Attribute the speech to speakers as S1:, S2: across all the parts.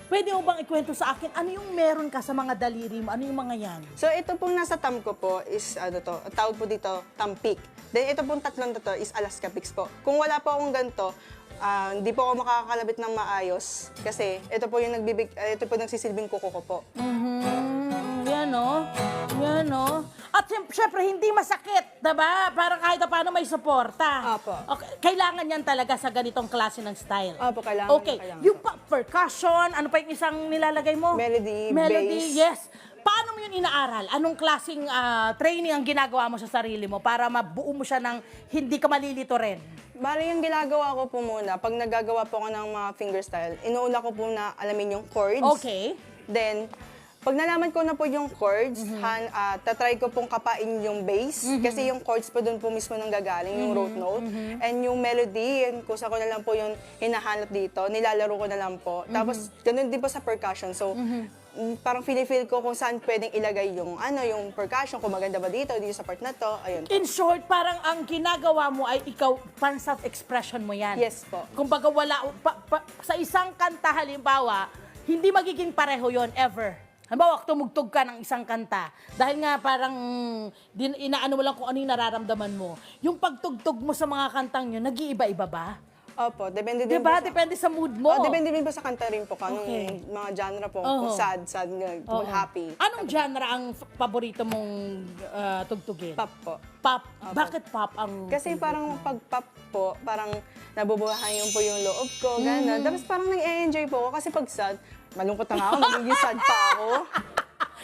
S1: Pwede mo bang ikwento sa akin, ano yung meron ka sa mga daliri mo? Ano yung mga yan?
S2: So ito pong nasa thumb ko po is tawag po dito thumb pick. Then ito pong tatlong to is Alaska picks po. Kung wala po akong ganito, hindi po ako makakalabit ng maayos kasi ito po yung ito po nagsisilbing kuko ko po.
S1: Yan o. Yan o. At syempre, hindi masakit, diba? Para kahit paano may suporta.
S2: Apo.
S1: Okay. Kailangan yan talaga sa ganitong klase ng style.
S2: Opo, kailangan.
S1: Okay.
S2: Kailangan.
S1: Yung percussion, ano pa yung isang nilalagay mo?
S2: Melody,
S1: Melody,
S2: bass.
S1: yes. Paano mo yun inaaral? Anong klaseng training ang ginagawa mo sa sarili mo para mabuo mo siya ng hindi ka malilito rin?
S2: Bali, yung ginagawa ko po muna, pag nagagawa po ako ng mga fingerstyle, inuuna ko po na alamin yung chords.
S1: Okay.
S2: Then, pag nalaman ko na po yung chords, tatry ko pong kapain yung bass. Kasi yung chords po doon po mismo nang gagaling, yung root note. And yung melody, yun, kusa ko na lang po yung hinahanap dito, nilalaro ko na lang po. Tapos, ganun din po sa percussion. So, parang feel ko kung saan pwedeng ilagay yung yung percussion, kung maganda ba dito sa part na to, ayun.
S1: In short, parang ang ginagawa mo ay ikaw, parang self-expression mo yan.
S2: Yes po.
S1: Kumbaga sa isang kanta halimbawa, hindi magiging pareho yon ever. Halimbawa, tumugtog ka ng isang kanta, dahil nga parang inaano mo lang kung ano yung nararamdaman mo. Yung pagtugtog mo sa mga kantang yun, nag-iiba-iba ba?
S2: Opo, depende din
S1: Diba?
S2: po sa...
S1: Depende sa mood mo.
S2: depende din po sa kanta rin po. Kung
S1: Okay.
S2: mga genre po,
S1: Oo.
S2: sad,
S1: Oo.
S2: happy.
S1: Anong genre ang paborito mong tugtugin?
S2: Pop po.
S1: Pop. Bakit pop ang...
S2: Kasi parang pag pop po, parang nabubuhayan yung po yung loob ko, gano'n. Tapos parang nag-enjoy po ako kasi pag sad, malungkot na nga ako, nagiging sad pa ako.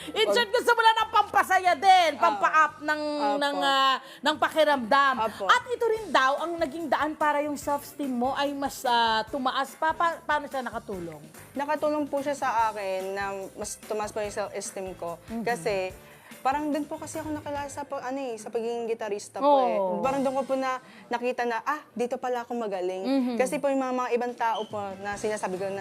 S1: In short, gusto mo lang ng pampasaya din, pampa-up ng pakiramdam.
S2: Apo.
S1: At ito rin daw, ang naging daan para yung self-esteem mo ay mas tumaas pa. Paano siya nakatulong?
S2: Nakatulong po siya sa akin na mas tumaas po yung self-esteem ko. Kasi parang doon po kasi ako nakilala sa pagiging gitarista po eh.
S1: Oh.
S2: Parang doon ko po nakita na, dito pala ako magaling. Kasi po yung mga ibang tao po na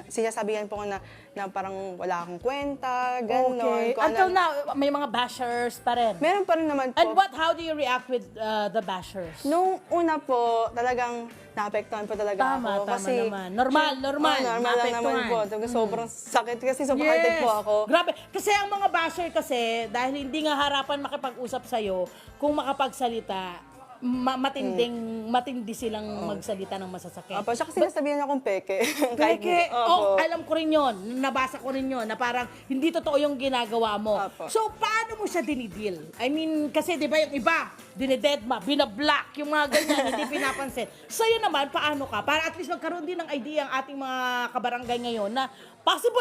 S2: sinasabihan po ko na parang wala akong kwenta, gano'n.
S1: Okay. Until now, may mga bashers pa rin.
S2: Meron pa rin naman po.
S1: And how do you react with the bashers?
S2: Nung una po, talagang naapektuhan po talaga
S1: Tama
S2: ako. Kasi,
S1: naman. Normal.
S2: normal lang naman
S1: Naapektuhan.
S2: po. Sobrang sakit kasi sobrang hearted po ako.
S1: Grabe. Kasi ang mga basher kasi, dahil hindi nga harapan makipag-usap sa'yo, kung makapagsalita, matindi silang magsalita ng masasakit.
S2: Opo, siya kasi sinasabihan niya akong peke.
S1: Peke,
S2: Opo.
S1: alam ko rin yun, nabasa ko rin yun, na parang hindi totoo yung ginagawa mo.
S2: Opo.
S1: So, paano mo siya dinidil? I mean, kasi di ba yung iba, dinidedma, binablock, yung mga ganyan, hindi pinapansin. Sa'yo naman, paano ka? Para at least magkaroon din ng idea ang ating mga kabarangay ngayon na possible